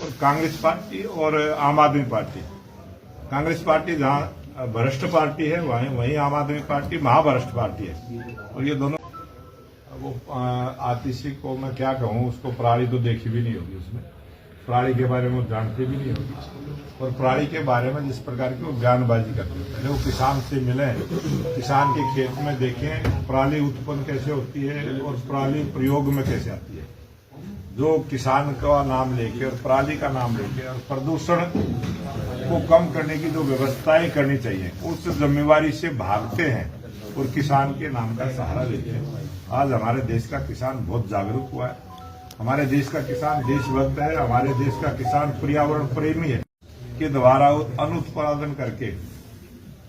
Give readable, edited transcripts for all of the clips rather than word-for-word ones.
और कांग्रेस पार्टी और आम आदमी पार्टी। कांग्रेस पार्टी जहां भ्रष्ट पार्टी है वहीं आम आदमी पार्टी महाभ्रष्ट पार्टी है। और ये दोनों वो आतिशी को मैं क्या कहूं, उसको प्रणाली तो देखी भी नहीं होगी, उसमें प्रणाली के बारे में वो जानते भी नहीं होगी। और प्रणाली के बारे में जिस प्रकार की वो बयानबाजी करते हैं, पहले वो किसान से मिले, किसान के खेत में देखें प्रणाली उत्पन्न कैसे होती है और प्रणाली प्रयोग में कैसे आती है। जो किसान का नाम लेके और प्रणाली का नाम लेके और प्रदूषण को कम करने की जो व्यवस्थाएं करनी चाहिए उस जिम्मेवारी से भागते हैं और किसान के नाम का सहारा लेते हैं। आज हमारे देश का किसान बहुत जागरूक हुआ है, हमारे देश का किसान देशभक्त है, हमारे देश का किसान पर्यावरण प्रेमी है, के द्वारा अन्न उत्पादन करके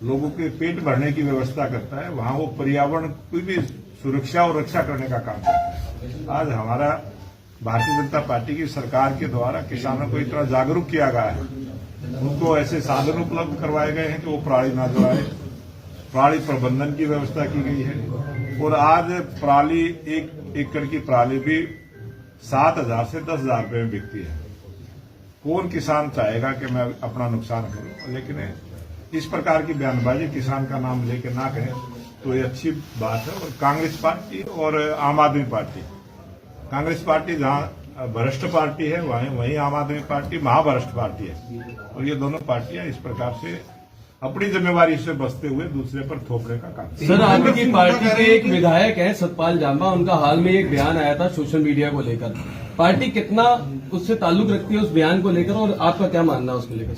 लोगों के पेट भरने की व्यवस्था करता है, वहां वो पर्यावरण की भी सुरक्षा और रक्षा करने का काम करता है। आज हमारा भारतीय जनता पार्टी की सरकार के द्वारा किसानों को इतना जागरूक किया गया है, उनको ऐसे साधन उपलब्ध करवाए गए हैं कि वो पराली न जलाए, पराली प्रबंधन की व्यवस्था की गई है। और आज पराली 1 एकड़ की पराली भी 7,000 से 10,000 रुपये में बिकती है। कौन किसान चाहेगा कि मैं अपना नुकसान करूं? लेकिन इस प्रकार की बयानबाजी किसान का नाम लेकर ना करें तो ये अच्छी बात है। और कांग्रेस पार्टी और आम आदमी पार्टी, कांग्रेस पार्टी जहां भ्रष्ट पार्टी है वहीं आम आदमी पार्टी महाभ्रष्ट पार्टी है। और ये दोनों पार्टियां इस प्रकार से अपनी जिम्मेवारी से बचते हुए दूसरे पर थोपने का काम। सर, आपकी पार्टी के एक विधायक हैं सतपाल जांबा, उनका हाल में एक बयान आया था सोशल मीडिया को लेकर, पार्टी कितना उससे ताल्लुक रखती है उस बयान को लेकर और आपका क्या मानना है उसको लेकर?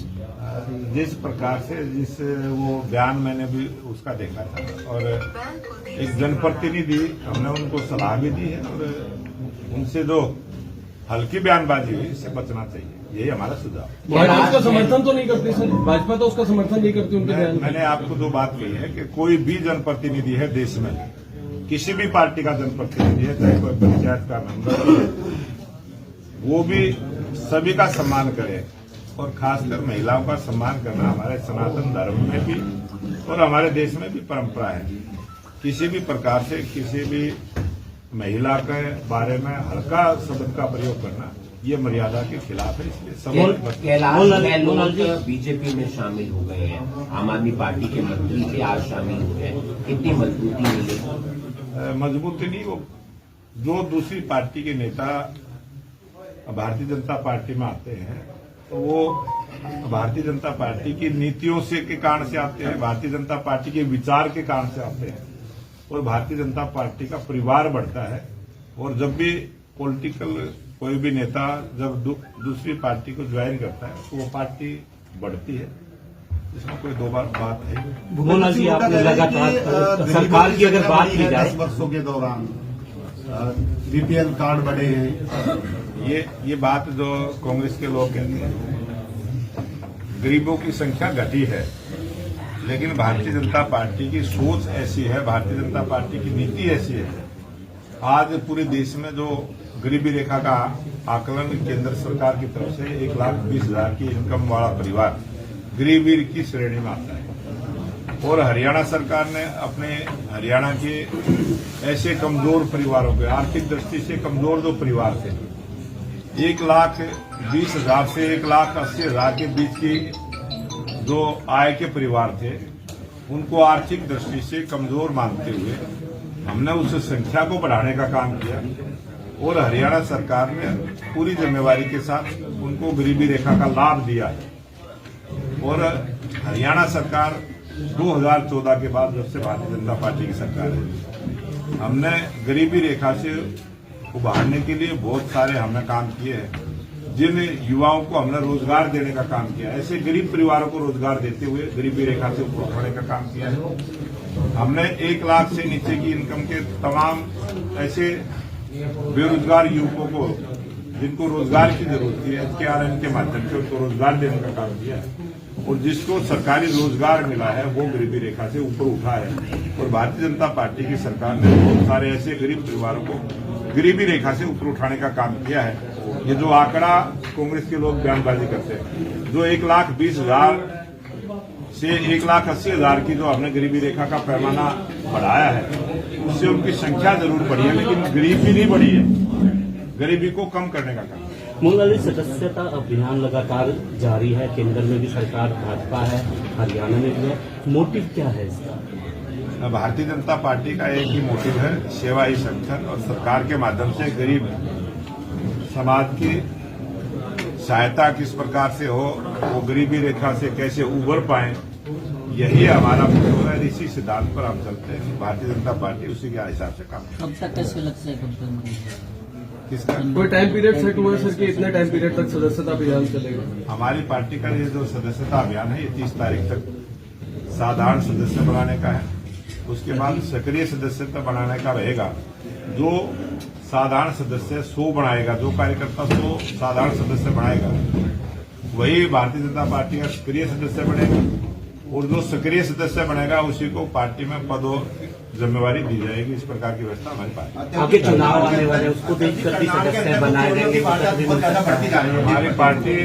जिस प्रकार से जिस वो बयान मैंने भी उसका देखा था और एक जनप्रतिनिधि हमने उनको सलाह भी दी है और उनसे जो हल्की बयानबाजी हुई इससे बचना चाहिए, यही हमारा सुझाव। भाजपा उसका समर्थन तो नहीं करती सर, भाजपा तो उसका समर्थन नहीं करती उनके बयान। मैंने आपको दो बात कही है कि कोई भी जनप्रतिनिधि है देश में, किसी भी पार्टी का जनप्रतिनिधि है, चाहे कोई पंचायत का मेंबर है, वो भी सभी का सम्मान करे और खासकर महिलाओं का सम्मान करना हमारे सनातन धर्म में भी और हमारे देश में भी परंपरा है। किसी भी प्रकार से किसी भी महिला के बारे में हल्का शब्द का प्रयोग करना ये मर्यादा के खिलाफ है। इसलिए कैलाश गहलोत बीजेपी में शामिल हो गए हैं, आम आदमी पार्टी के मंत्री भी आज शामिल हो गए, कितनी मजबूती मिलेगी? मजबूती नहीं, वो जो दूसरी पार्टी के नेता भारतीय जनता पार्टी में आते हैं तो वो भारतीय जनता पार्टी की नीतियों से के कारण से आते हैं, भारतीय जनता पार्टी के विचार के कारण से आते हैं और भारतीय जनता पार्टी का परिवार बढ़ता है। और जब भी पॉलिटिकल कोई भी नेता जब दूसरी पार्टी को ज्वाइन करता है तो वो पार्टी बढ़ती है, इसमें कोई दो बात है। भुवनलाल जी, आपने लगातार सरकार की अगर बात की जाए 10 वर्षों के दौरान बीपीएल कार्ड बढ़े हैं, ये बात जो कांग्रेस के लोग कहते हैं, गरीबों की संख्या घटी है, लेकिन भारतीय जनता पार्टी की सोच ऐसी है, भारतीय जनता पार्टी की नीति ऐसी है। आज पूरे देश में जो गरीबी रेखा का आकलन केंद्र सरकार की तरफ से 1,20,000 की इनकम वाला परिवार गरीबी की श्रेणी में आता है। और हरियाणा सरकार ने अपने हरियाणा के ऐसे कमजोर परिवारों के, आर्थिक दृष्टि से कमजोर जो परिवार थे, 1,20,000 से 1,80,000 के बीच की जो आय के परिवार थे, उनको आर्थिक दृष्टि से कमजोर मानते हुए हमने उस संख्या को बढ़ाने का काम किया और हरियाणा सरकार ने पूरी जिम्मेवारी के साथ उनको गरीबी रेखा का लाभ दिया है। और हरियाणा सरकार 2014 के बाद जब से भारतीय जनता पार्टी की सरकार है, हमने गरीबी रेखा से उभारने के लिए बहुत सारे हमने काम किए हैं। जिन युवाओं को हमने रोजगार देने का काम किया, ऐसे गरीब परिवारों को रोजगार देते हुए गरीबी रेखा से ऊपर उठाने का काम किया है। हमने 1 लाख से नीचे की इनकम के तमाम ऐसे बेरोजगार युवकों को जिनको रोजगार की जरूरत है, SKRM के माध्यम से उनको रोजगार देने का काम किया है। और जिसको सरकारी रोजगार मिला है वो गरीबी रेखा से ऊपर उठा है। और भारतीय जनता पार्टी की सरकार ने बहुत सारे ऐसे गरीब परिवारों को गरीबी रेखा से ऊपर उठाने का काम किया है। ये जो आंकड़ा कांग्रेस के लोग बयानबाजी करते हैं, जो 1,20,000 से 1,80,000 की जो हमने गरीबी रेखा का पैमाना बढ़ाया है, उससे उनकी संख्या जरूर बढ़ी है, लेकिन गरीबी नहीं बढ़ी है। गरीबी को कम करने का काम। मूंगफली सदस्यता अभियान लगातार जारी है। केंद्र में भी सरकार भाजपा है, हरियाणा में भी है। मोटिव क्या है इसका? भारतीय जनता पार्टी का एक ही मोटिव है, सेवा ही संगठन, और सरकार के माध्यम से गरीब समाज की सहायता किस प्रकार से हो, वो गरीबी रेखा से कैसे उबर पाए, यही हमारा मोटिव है। इसी सिद्धांत पर हम चलते हैं। भारतीय जनता पार्टी उसी के हिसाब से काम करती है। कब तक कैसे लग से कब तक किसका कोई टाइम पीरियड सेट हुआ है सर कि इतने टाइम पीरियड तक सदस्यता अभियान चलेगा? हमारी पार्टी का ये जो सदस्यता अभियान है, ये 30 तारीख तक साधारण सदस्य बनाने का है। उसके बाद सक्रिय सदस्यता बनाने का रहेगा। जो साधारण सदस्य 100 बनाएगा, जो कार्यकर्ता 100 साधारण सदस्य बनाएगा, वही भारतीय जनता पार्टी का सक्रिय सदस्य बनेगा, और जो सक्रिय सदस्य बनेगा उसी को पार्टी में पद और जिम्मेवारी दी जाएगी। इस प्रकार की व्यवस्था हमारी पार्टी। आगे चुनाव आने वाले उसको देखकर भी सदस्य बनाए जाएंगे। हमारी पार्टी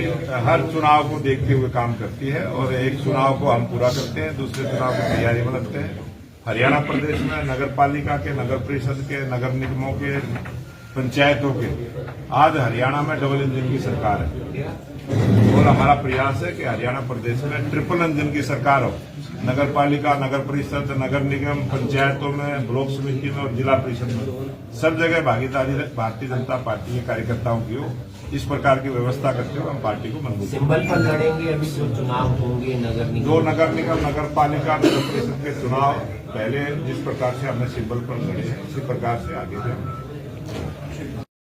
हर चुनाव को देखते हुए काम करती है, और एक चुनाव को हम पूरा करते हैं, दूसरे चुनाव की तैयारी में लगते हैं। हरियाणा प्रदेश में नगर पालिका के, नगर परिषद के, नगर निगमों के, पंचायतों के, आज हरियाणा में डबल इंजन की सरकार है, और हमारा प्रयास है कि हरियाणा प्रदेश में ट्रिपल इंजन की सरकार हो। नगर पालिका, नगर परिषद, नगर निगम, पंचायतों में, ब्लॉक समिति में और जिला परिषद में सब जगह भागीदारी भारतीय जनता पार्टी के कार्यकर्ताओं की हो। इस प्रकार की व्यवस्था करते हुए हम पार्टी को मजबूत सिंबल पर लड़ेंगे। अभी जो चुनाव होंगे नगर निगम, जो नगर निगम, नगर पालिका, नगर परिषद के चुनाव पहले जिस प्रकार से हमने सिंबल पर लड़े हैं, इसी प्रकार से आगे भी हम